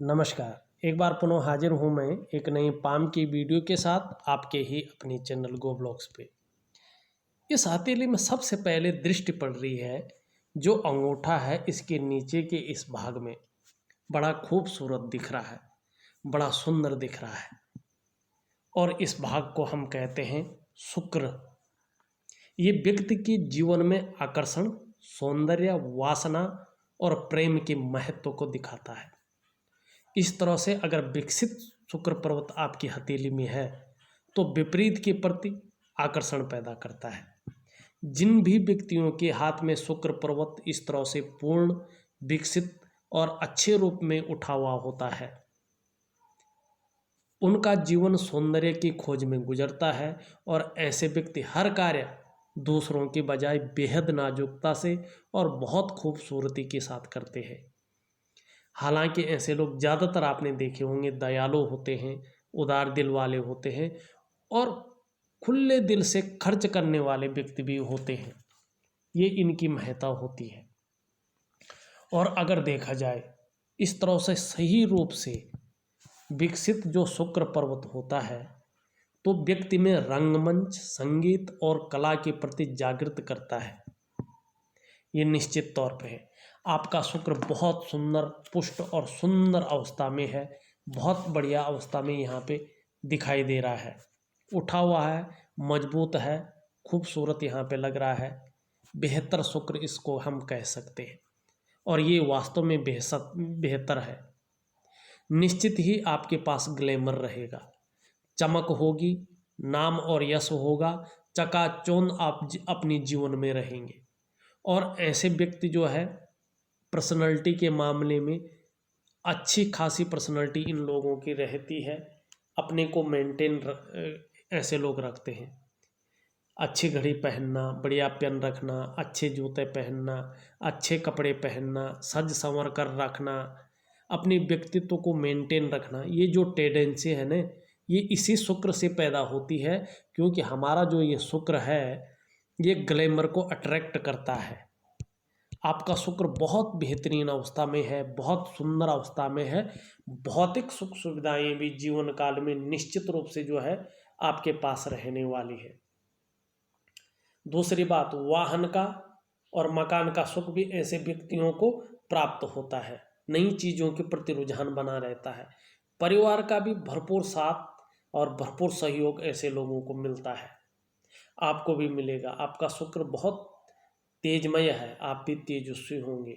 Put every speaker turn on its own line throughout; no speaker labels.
नमस्कार। एक बार पुनः हाजिर हूँ मैं एक नई पाम की वीडियो के साथ आपके ही अपनी चैनल गो ब्लॉग्स पे। इस हथेली में सबसे पहले दृष्टि पड़ रही है, जो अंगूठा है इसके नीचे के इस भाग में बड़ा खूबसूरत दिख रहा है, बड़ा सुंदर दिख रहा है। और इस भाग को हम कहते हैं शुक्र। ये व्यक्ति के जीवन में आकर्षण, सौंदर्य, वासना और प्रेम के महत्व को दिखाता है। इस तरह से अगर विकसित शुक्र पर्वत आपकी हथेली में है तो विपरीत के प्रति आकर्षण पैदा करता है। जिन भी व्यक्तियों के हाथ में शुक्र पर्वत इस तरह से पूर्ण, विकसित और अच्छे रूप में उठा हुआ होता है, उनका जीवन सौंदर्य की खोज में गुजरता है और ऐसे व्यक्ति हर कार्य दूसरों के बजाय बेहद नाजुकता से और बहुत खूबसूरती के साथ करते हैं। हालांकि ऐसे लोग ज़्यादातर आपने देखे होंगे दयालु होते हैं, उदार दिल वाले होते हैं और खुले दिल से खर्च करने वाले व्यक्ति भी होते हैं। ये इनकी महत्ता होती है। और अगर देखा जाए इस तरह से सही रूप से विकसित जो शुक्र पर्वत होता है तो व्यक्ति में रंगमंच, संगीत और कला के प्रति जागृत करता है। ये निश्चित तौर पे है। आपका शुक्र बहुत सुंदर, पुष्ट और सुंदर अवस्था में है, बहुत बढ़िया अवस्था में यहाँ पे दिखाई दे रहा है, उठा हुआ है, मजबूत है, खूबसूरत यहाँ पे लग रहा है। बेहतर शुक्र इसको हम कह सकते हैं और ये वास्तव में बेहतर है। निश्चित ही आपके पास ग्लैमर रहेगा, चमक होगी, नाम और यश होगा, चकाचौंध आप अपनी जीवन में रहेंगे। और ऐसे व्यक्ति जो है पर्सनैलिटी के मामले में अच्छी खासी पर्सनैलिटी इन लोगों की रहती है। अपने को मेंटेन ऐसे लोग रखते हैं। अच्छी घड़ी पहनना, बढ़िया पेन रखना, अच्छे जूते पहनना, अच्छे कपड़े पहनना, सज संवर कर रखना, अपने व्यक्तित्व को मेंटेन रखना, ये जो टेंडेंसी है ना, ये इसी शुक्र से पैदा होती है। क्योंकि हमारा जो ये शुक्र है ये ग्लैमर को अट्रैक्ट करता है। आपका शुक्र बहुत बेहतरीन अवस्था में है, बहुत सुंदर अवस्था में है। भौतिक सुख सुविधाएं भी जीवन काल में निश्चित रूप से जो है आपके पास रहने वाली है। दूसरी बात, वाहन का और मकान का सुख भी ऐसे व्यक्तियों को प्राप्त होता है। नई चीज़ों के प्रति रुझान बना रहता है। परिवार का भी भरपूर साथ और भरपूर सहयोग ऐसे लोगों को मिलता है, आपको भी मिलेगा। आपका शुक्र बहुत तेजमय है, आप भी तेजस्वी होंगे,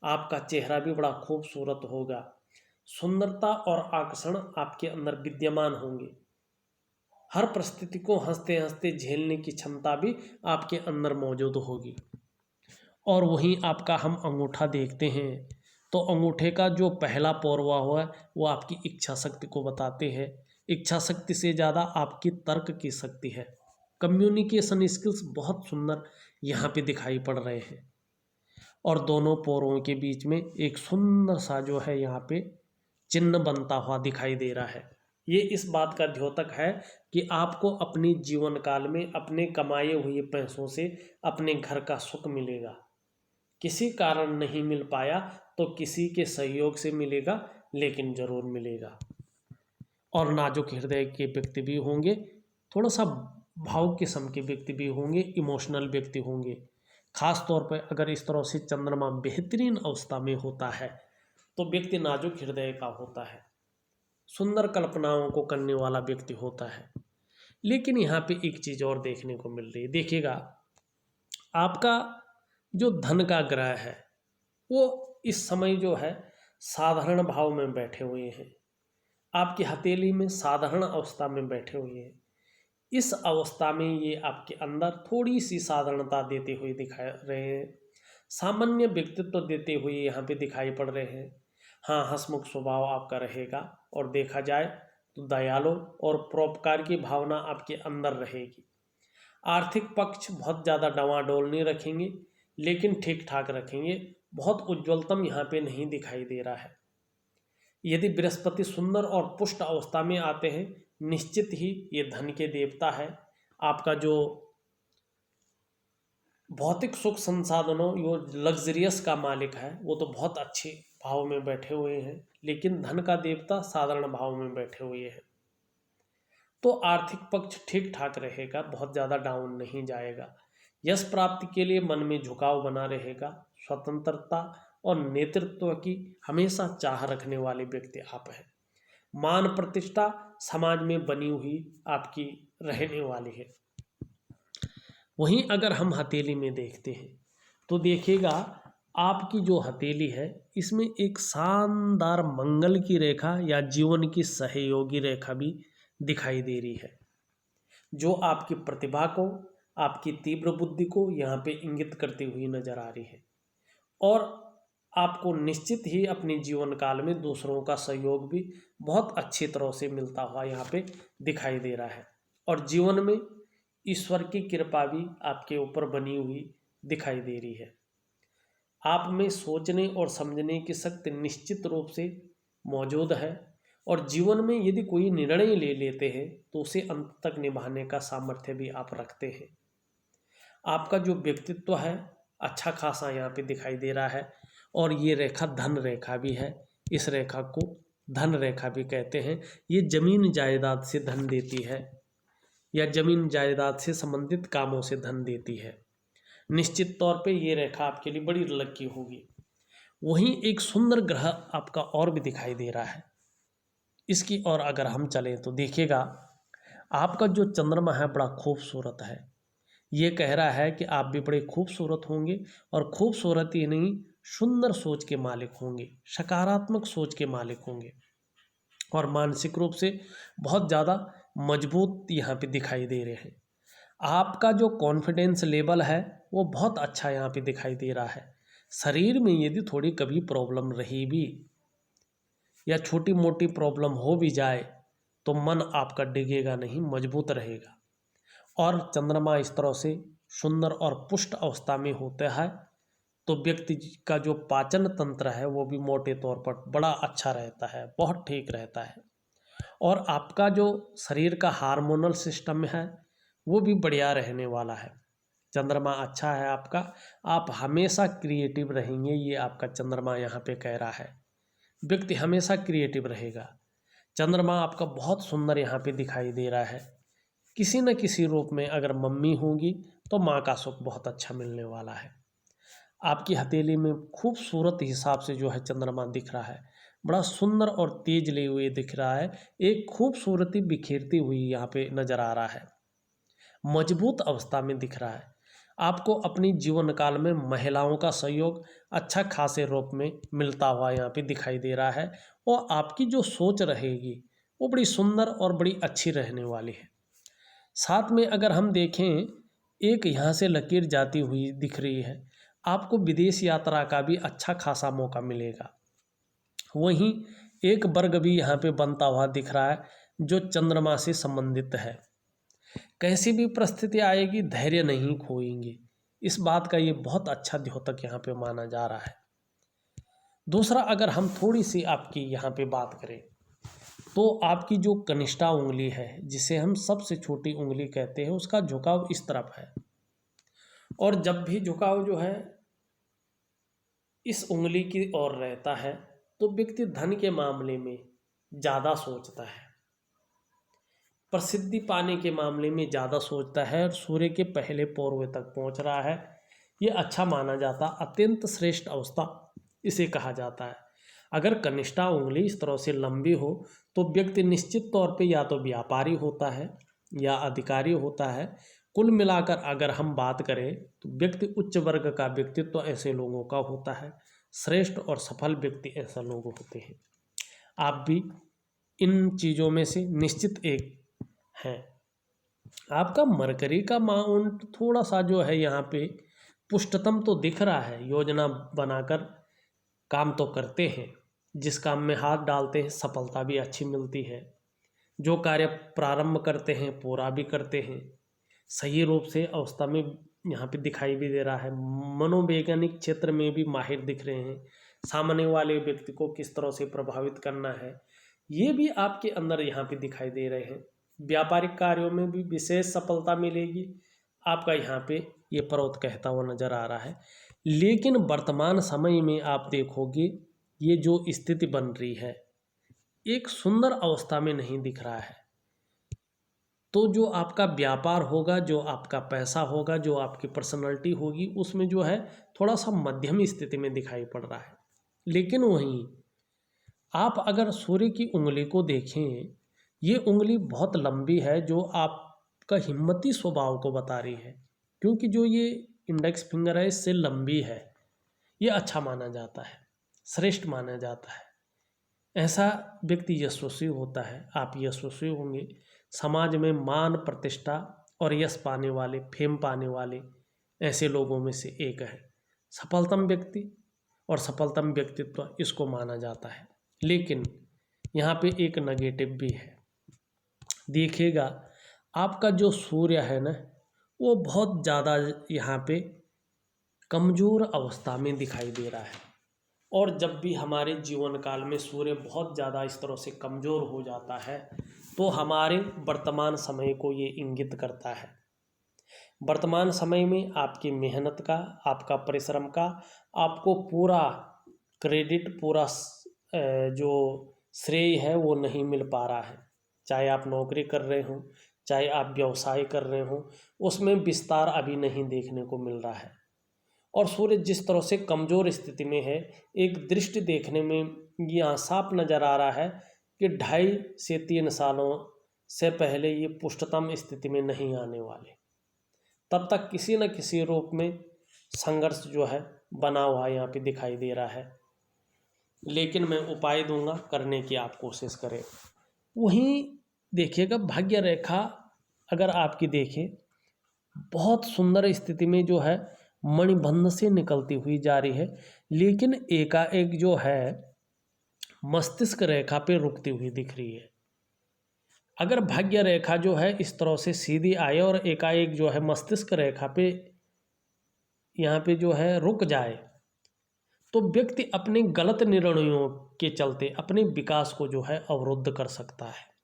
आपका चेहरा भी बड़ा खूबसूरत होगा, सुंदरता और आकर्षण आपके अंदर विद्यमान होंगे। हर परिस्थिति को हंसते हंसते झेलने की क्षमता भी आपके अंदर मौजूद होगी। और वहीं आपका हम अंगूठा देखते हैं तो अंगूठे का जो पहला पौरवा हुआ है वो आपकी इच्छा शक्ति को बताते हैं। इच्छा शक्ति से ज़्यादा आपकी तर्क की शक्ति है। कम्युनिकेशन स्किल्स बहुत सुंदर यहाँ पे दिखाई पड़ रहे हैं। और दोनों पोरों के बीच में एक सुंदर सा जो है यहाँ पे चिन्ह बनता हुआ दिखाई दे रहा है। ये इस बात का द्योतक है कि आपको अपने जीवन काल में अपने कमाए हुए पैसों से अपने घर का सुख मिलेगा। किसी कारण नहीं मिल पाया तो किसी के सहयोग से मिलेगा, लेकिन जरूर मिलेगा। और नाजुक हृदय के व्यक्ति भी होंगे, थोड़ा सा भावुक किस्म के व्यक्ति भी होंगे, इमोशनल व्यक्ति होंगे। खास तौर पर अगर इस तरह से चंद्रमा बेहतरीन अवस्था में होता है तो व्यक्ति नाजुक हृदय का होता है, सुंदर कल्पनाओं को करने वाला व्यक्ति होता है। लेकिन यहाँ पे एक चीज़ और देखने को मिल रही है। देखिएगा, आपका जो धन का ग्रह है वो इस समय जो है साधारण भाव में बैठे हुए हैं, आपकी हथेली में साधारण अवस्था में बैठे हुए हैं। इस अवस्था में ये आपके अंदर थोड़ी सी साधारणता देते हुए दिखा रहे हैं, सामान्य व्यक्तित्व देते हुए यहाँ पे दिखाई पड़ रहे हैं। हाँ, हंसमुख स्वभाव आपका रहेगा और देखा जाए तो दयालु और परोपकार की भावना आपके अंदर रहेगी। आर्थिक पक्ष बहुत ज़्यादा डवाडोल नहीं रखेंगे, लेकिन ठीक ठाक रखेंगे। बहुत उज्ज्वलतम यहाँ पे नहीं दिखाई दे रहा है। यदि बृहस्पति सुंदर और पुष्ट अवस्था में आते हैं, निश्चित ही ये धन के देवता है। आपका जो भौतिक सुख संसाधनों, यो लग्जरियस का मालिक है, वो तो बहुत अच्छे भाव में बैठे हुए हैं। लेकिन धन का देवता साधारण भाव में बैठे हुए हैं। तो आर्थिक पक्ष ठीक ठाक रहेगा, बहुत ज़्यादा डाउन नहीं जाएगा। यश प्राप्ति के लिए मन में झुकाव बना रहेगा। स्वतंत्रता और नेतृत्व की हमेशा चाह रखने वाले व्यक्ति आप हैं। मान प्रतिष्ठा समाज में बनी हुई आपकी रहने वाली है। वहीं अगर हम हथेली में देखते हैं तो देखिएगा आपकी जो हथेली है इसमें एक शानदार मंगल की रेखा या जीवन की सहयोगी रेखा भी दिखाई दे रही है, जो आपकी प्रतिभा को, आपकी तीव्र बुद्धि को यहाँ पे इंगित करती हुई नजर आ रही है। और आपको निश्चित ही अपने जीवन काल में दूसरों का सहयोग भी बहुत अच्छी तरह से मिलता हुआ यहाँ पे दिखाई दे रहा है। और जीवन में ईश्वर की कृपा भी आपके ऊपर बनी हुई दिखाई दे रही है। आप में सोचने और समझने की शक्ति निश्चित रूप से मौजूद है। और जीवन में यदि कोई निर्णय ले लेते हैं तो उसे अंत तक निभाने का सामर्थ्य भी आप रखते हैं। आपका जो व्यक्तित्व है अच्छा खासा यहाँ पे दिखाई दे रहा है। और ये रेखा धन रेखा भी है। इस रेखा को धन रेखा भी कहते हैं। ये जमीन जायदाद से धन देती है या जमीन जायदाद से संबंधित कामों से धन देती है। निश्चित तौर पे ये रेखा आपके लिए बड़ी लकी होगी। वहीं एक सुंदर ग्रह आपका और भी दिखाई दे रहा है। इसकी ओर अगर हम चलें तो देखिएगा आपका जो चंद्रमा है बड़ा खूबसूरत है। ये कह रहा है कि आप भी बड़े खूबसूरत होंगे और खूबसूरत ही नहीं, सुंदर सोच के मालिक होंगे, सकारात्मक सोच के मालिक होंगे और मानसिक रूप से बहुत ज़्यादा मजबूत यहाँ पे दिखाई दे रहे हैं। आपका जो कॉन्फिडेंस लेवल है वो बहुत अच्छा यहाँ पे दिखाई दे रहा है। शरीर में यदि थोड़ी कभी प्रॉब्लम रही भी या छोटी मोटी प्रॉब्लम हो भी जाए तो मन आपका डिगेगा नहीं, मजबूत रहेगा। और चंद्रमा इस तरह से सुंदर और पुष्ट अवस्था में होता है तो व्यक्ति का जो पाचन तंत्र है वो भी मोटे तौर पर बड़ा अच्छा रहता है, बहुत ठीक रहता है। और आपका जो शरीर का हार्मोनल सिस्टम है वो भी बढ़िया रहने वाला है। चंद्रमा अच्छा है आपका, आप हमेशा क्रिएटिव रहेंगे, ये आपका चंद्रमा यहाँ पे कह रहा है। व्यक्ति हमेशा क्रिएटिव रहेगा। चंद्रमा आपका बहुत सुंदर यहाँ पे दिखाई दे रहा है। किसी न किसी रूप में अगर मम्मी होंगी तो माँ का सुख बहुत अच्छा मिलने वाला है। आपकी हथेली में खूबसूरत हिसाब से जो है चंद्रमा दिख रहा है, बड़ा सुंदर और तेज लिए हुए दिख रहा है। एक खूबसूरती बिखेरती हुई यहाँ पे नजर आ रहा है, मजबूत अवस्था में दिख रहा है। आपको अपनी जीवन काल में महिलाओं का सहयोग अच्छा खासे रूप में मिलता हुआ यहाँ पे दिखाई दे रहा है। और आपकी जो सोच रहेगी वो बड़ी सुंदर और बड़ी अच्छी रहने वाली है। साथ में अगर हम देखें एक यहाँ से लकीर जाती हुई दिख रही है, आपको विदेश यात्रा का भी अच्छा खासा मौका मिलेगा। वहीं एक वर्ग भी यहाँ पे बनता हुआ दिख रहा है जो चंद्रमा से संबंधित है। कैसी भी परिस्थिति आएगी धैर्य नहीं खोएंगे, इस बात का ये बहुत अच्छा द्योतक यहाँ पे माना जा रहा है। दूसरा अगर हम थोड़ी सी आपकी यहाँ पे बात करें तो आपकी जो कनिष्ठा उंगली है जिसे हम सबसे छोटी उंगली कहते हैं उसका झुकाव इस तरफ है। और जब भी झुकाव जो है इस उंगली की ओर रहता है तो व्यक्ति धन के मामले में ज़्यादा सोचता है, प्रसिद्धि पाने के मामले में ज़्यादा सोचता है और सूर्य के पहले पौर्व तक पहुंच रहा है। ये अच्छा माना जाता, अत्यंत श्रेष्ठ अवस्था इसे कहा जाता है। अगर कनिष्ठा उंगली इस तरह से लंबी हो तो व्यक्ति निश्चित तौर पे या तो व्यापारी होता है या अधिकारी होता है। कुल मिलाकर अगर हम बात करें तो व्यक्ति उच्च वर्ग का व्यक्तित्व ऐसे लोगों का होता है। श्रेष्ठ और सफल व्यक्ति ऐसा लोग होते हैं। आप भी इन चीज़ों में से निश्चित एक हैं। आपका मरकरी का माउंट थोड़ा सा जो है यहाँ पे पुष्टतम तो दिख रहा है। योजना बनाकर काम तो करते हैं, जिस काम में हाथ डालते हैं सफलता भी अच्छी मिलती है। जो कार्य प्रारंभ करते हैं पूरा भी करते हैं। सही रूप से अवस्था में यहाँ पे दिखाई भी दे रहा है। मनोवैज्ञानिक क्षेत्र में भी माहिर दिख रहे हैं। सामने वाले व्यक्ति को किस तरह से प्रभावित करना है ये भी आपके अंदर यहाँ पे दिखाई दे रहे हैं। व्यापारिक कार्यों में भी विशेष सफलता मिलेगी, आपका यहाँ पे ये पर्वत कहता हुआ नजर आ रहा है। लेकिन वर्तमान समय में आप देखोगे ये जो स्थिति बन रही है एक सुंदर अवस्था में नहीं दिख रहा है। तो जो आपका व्यापार होगा, जो आपका पैसा होगा, जो आपकी पर्सनैलिटी होगी, उसमें जो है थोड़ा सा मध्यम स्थिति में दिखाई पड़ रहा है। लेकिन वहीं आप अगर सूर्य की उंगली को देखें, ये उंगली बहुत लंबी है जो आपका हिम्मती स्वभाव को बता रही है, क्योंकि जो ये इंडेक्स फिंगर है इससे लंबी है, ये अच्छा माना जाता है, श्रेष्ठ माना जाता है। ऐसा व्यक्ति यशस्वी होता है। आप यशस्वी होंगे, समाज में मान प्रतिष्ठा और यश पाने वाले, फेम पाने वाले ऐसे लोगों में से एक है सफलतम व्यक्ति, और सफलतम व्यक्तित्व इसको माना जाता है। लेकिन यहाँ पे एक नेगेटिव भी है। देखिएगा आपका जो सूर्य है ना, वो बहुत ज़्यादा यहाँ पे कमज़ोर अवस्था में दिखाई दे रहा है। और जब भी हमारे जीवन काल में सूर्य बहुत ज़्यादा इस तरह से कमज़ोर हो जाता है तो हमारे वर्तमान समय को ये इंगित करता है। वर्तमान समय में आपकी मेहनत का, आपका परिश्रम का, आपको पूरा क्रेडिट, पूरा जो श्रेय है वो नहीं मिल पा रहा है। चाहे आप नौकरी कर रहे हो, चाहे आप व्यवसाय कर रहे हो, उसमें विस्तार अभी नहीं देखने को मिल रहा है। और सूर्य जिस तरह से कमज़ोर स्थिति में है, एक दृष्टि देखने में यहाँ साफ नज़र आ रहा है कि 2.5 से 3 सालों से पहले ये पुष्टतम स्थिति में नहीं आने वाले। तब तक किसी न किसी रूप में संघर्ष जो है बना हुआ यहाँ पे दिखाई दे रहा है। लेकिन मैं उपाय दूंगा, करने की आप कोशिश करें। वहीं देखिएगा भाग्य रेखा अगर आपकी देखें, बहुत सुंदर स्थिति में जो है मणिबंध से निकलती हुई जा रही है, लेकिन एकाएक जो है मस्तिष्क रेखा पे रुकती हुई दिख रही है। अगर भाग्य रेखा जो है इस तरह से सीधी आए और एकाएक जो है मस्तिष्क रेखा पे यहाँ पे जो है रुक जाए, तो व्यक्ति अपने गलत निर्णयों के चलते अपने विकास को जो है अवरुद्ध कर सकता है।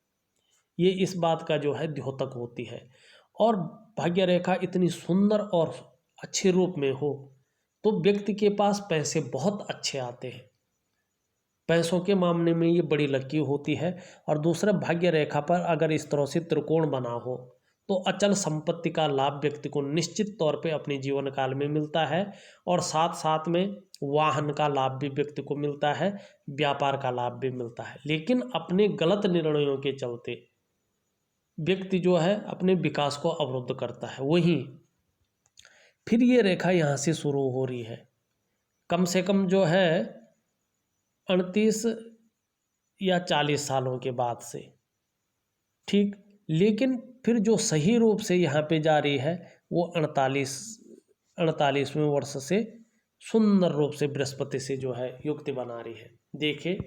ये इस बात का जो है द्योतक होती है। और भाग्य रेखा इतनी सुंदर और अच्छे रूप में हो तो व्यक्ति के पास पैसे बहुत अच्छे आते हैं, पैसों के मामले में ये बड़ी लकी होती है। और दूसरा, भाग्य रेखा पर अगर इस तरह से त्रिकोण बना हो तो अचल संपत्ति का लाभ व्यक्ति को निश्चित तौर पे अपने जीवन काल में मिलता है, और साथ साथ में वाहन का लाभ भी व्यक्ति को मिलता है, व्यापार का लाभ भी मिलता है। लेकिन अपने गलत निर्णयों के चलते व्यक्ति जो है अपने विकास को अवरुद्ध करता है। वहीं फिर ये रेखा यहाँ से शुरू हो रही है, कम से कम जो है 38 या 40 सालों के बाद से, ठीक। लेकिन फिर जो सही रूप से यहाँ पे जा रही है वो 48वें वर्ष से सुंदर रूप से बृहस्पति से जो है युक्ति बना रही है। देखिए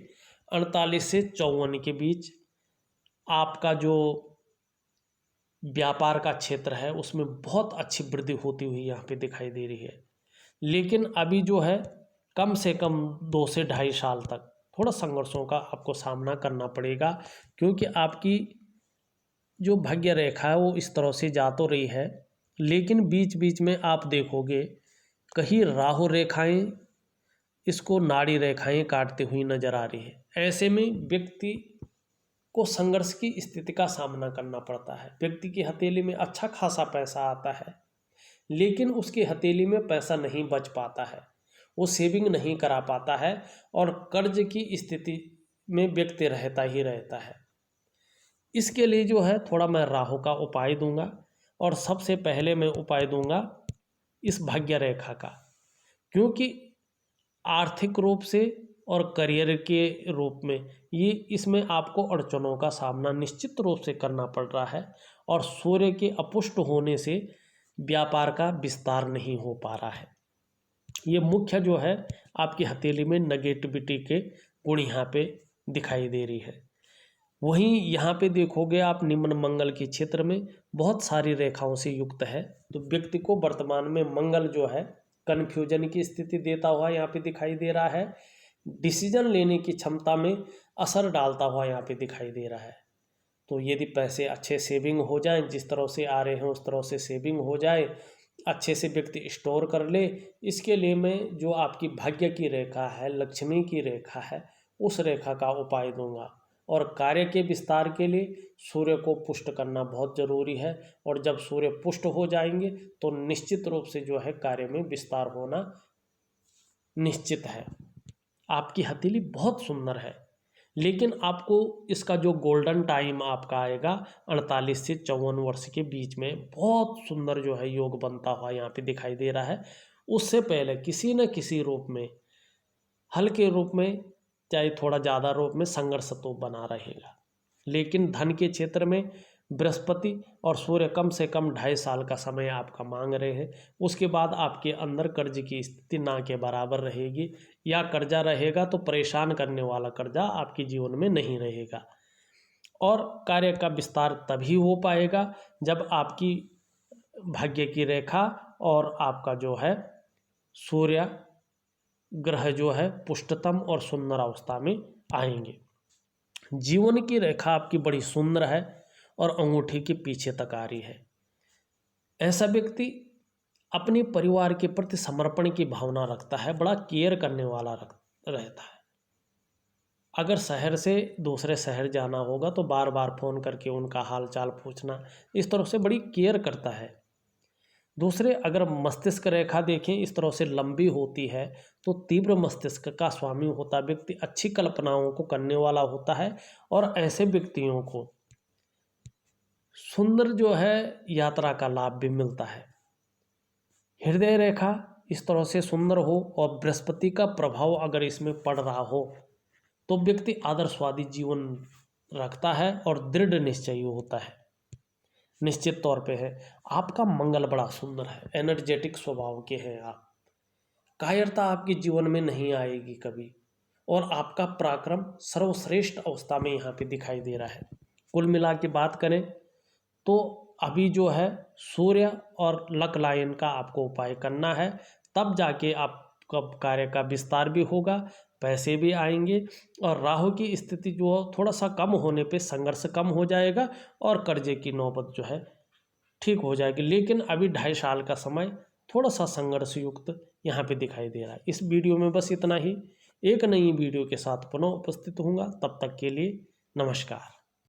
48 से 54 के बीच आपका जो व्यापार का क्षेत्र है उसमें बहुत अच्छी वृद्धि होती हुई यहाँ पे दिखाई दे रही है। लेकिन अभी जो है कम से कम 2 से 2.5 साल तक थोड़ा संघर्षों का आपको सामना करना पड़ेगा, क्योंकि आपकी जो भाग्य रेखा है वो इस तरह से जा तो रही है, लेकिन बीच बीच में आप देखोगे कहीं राहु रेखाएं इसको नाड़ी रेखाएं काटती हुई नजर आ रही है। ऐसे में व्यक्ति को संघर्ष की स्थिति का सामना करना पड़ता है। व्यक्ति की हथेली में अच्छा खासा पैसा आता है, लेकिन उसकी हथेली में पैसा नहीं बच पाता है, वो सेविंग नहीं करा पाता है, और कर्ज की स्थिति में व्यक्ति रहता ही रहता है। इसके लिए जो है थोड़ा मैं राहु का उपाय दूंगा, और सबसे पहले मैं उपाय दूंगा इस भाग्य रेखा का, क्योंकि आर्थिक रूप से और करियर के रूप में ये इसमें आपको अड़चनों का सामना निश्चित रूप से करना पड़ रहा है, और सूर्य के अपुष्ट होने से व्यापार का विस्तार नहीं हो पा रहा है। ये मुख्य जो है आपकी हथेली में नेगेटिविटी के गुण यहाँ पे दिखाई दे रही है। वहीं यहाँ पे देखोगे आप निम्न मंगल के क्षेत्र में बहुत सारी रेखाओं से युक्त है, तो व्यक्ति को वर्तमान में मंगल जो है कन्फ्यूजन की स्थिति देता हुआ यहाँ पे दिखाई दे रहा है, डिसीजन लेने की क्षमता में असर डालता हुआ यहाँ पे दिखाई दे रहा है। तो यदि पैसे अच्छे सेविंग हो जाएं, जिस तरह से आ रहे हैं उस तरह से सेविंग हो जाए, अच्छे से व्यक्ति स्टोर कर ले। इसके लिए मैं जो आपकी भाग्य की रेखा है, लक्ष्मी की रेखा है, उस रेखा का उपाय दूंगा। और कार्य के विस्तार के लिए सूर्य को पुष्ट करना बहुत ज़रूरी है। और जब सूर्य पुष्ट हो जाएंगे तो निश्चित रूप से जो है कार्य में विस्तार होना निश्चित है। आपकी हथेली बहुत सुंदर है, लेकिन आपको इसका जो गोल्डन टाइम आपका आएगा 48 से 54 वर्ष के बीच में बहुत सुंदर जो है योग बनता हुआ यहाँ पे दिखाई दे रहा है। उससे पहले किसी न किसी रूप में, हल्के रूप में चाहे थोड़ा ज़्यादा रूप में, संघर्ष तो बना रहेगा। लेकिन धन के क्षेत्र में बृहस्पति और सूर्य कम से कम 2.5 साल का समय आपका मांग रहे हैं। उसके बाद आपके अंदर कर्ज की स्थिति ना के बराबर रहेगी, या कर्जा रहेगा तो परेशान करने वाला कर्जा आपके जीवन में नहीं रहेगा। और कार्य का विस्तार तभी हो पाएगा जब आपकी भाग्य की रेखा और आपका जो है सूर्य ग्रह जो है पुष्टतम और सुंदर अवस्था में आएंगे। जीवन की रेखा आपकी बड़ी सुंदर है और अंगूठी के पीछे तक आ रही है। ऐसा व्यक्ति अपने परिवार के प्रति समर्पण की भावना रखता है, बड़ा केयर करने वाला रहता है। अगर शहर से दूसरे शहर जाना होगा तो बार बार फ़ोन करके उनका हाल चाल पूछना, इस तरह से बड़ी केयर करता है। दूसरे, अगर मस्तिष्क रेखा देखें इस तरह से लंबी होती है तो तीव्र मस्तिष्क का स्वामी होता व्यक्ति अच्छी कल्पनाओं को करने वाला होता है। और ऐसे व्यक्तियों को सुंदर जो है यात्रा का लाभ भी मिलता है। हृदय रेखा इस तरह से सुंदर हो और बृहस्पति का प्रभाव अगर इसमें पड़ रहा हो तो व्यक्ति आदर्शवादी जीवन रखता है और दृढ़ निश्चयी होता है। निश्चित तौर पे है। आपका मंगल बड़ा सुंदर है, एनर्जेटिक स्वभाव के हैं आप। कायरता आपके जीवन में नहीं आएगी कभी, और आपका पराक्रम सर्वश्रेष्ठ अवस्था में यहाँ पे दिखाई दे रहा है। कुल मिला के बात करें तो अभी जो है सूर्य और लक लाइन का आपको उपाय करना है, तब जाके आपका कार्य का विस्तार भी होगा, पैसे भी आएंगे। और राहु की स्थिति जो थोड़ा सा कम होने पे संघर्ष कम हो जाएगा और कर्जे की नौबत जो है ठीक हो जाएगी। लेकिन अभी 2.5 साल का समय थोड़ा सा संघर्ष युक्त यहाँ पे दिखाई दे रहा है। इस वीडियो में बस इतना ही। एक नई वीडियो के साथ पुनः उपस्थित होऊंगा, तब तक के लिए नमस्कार।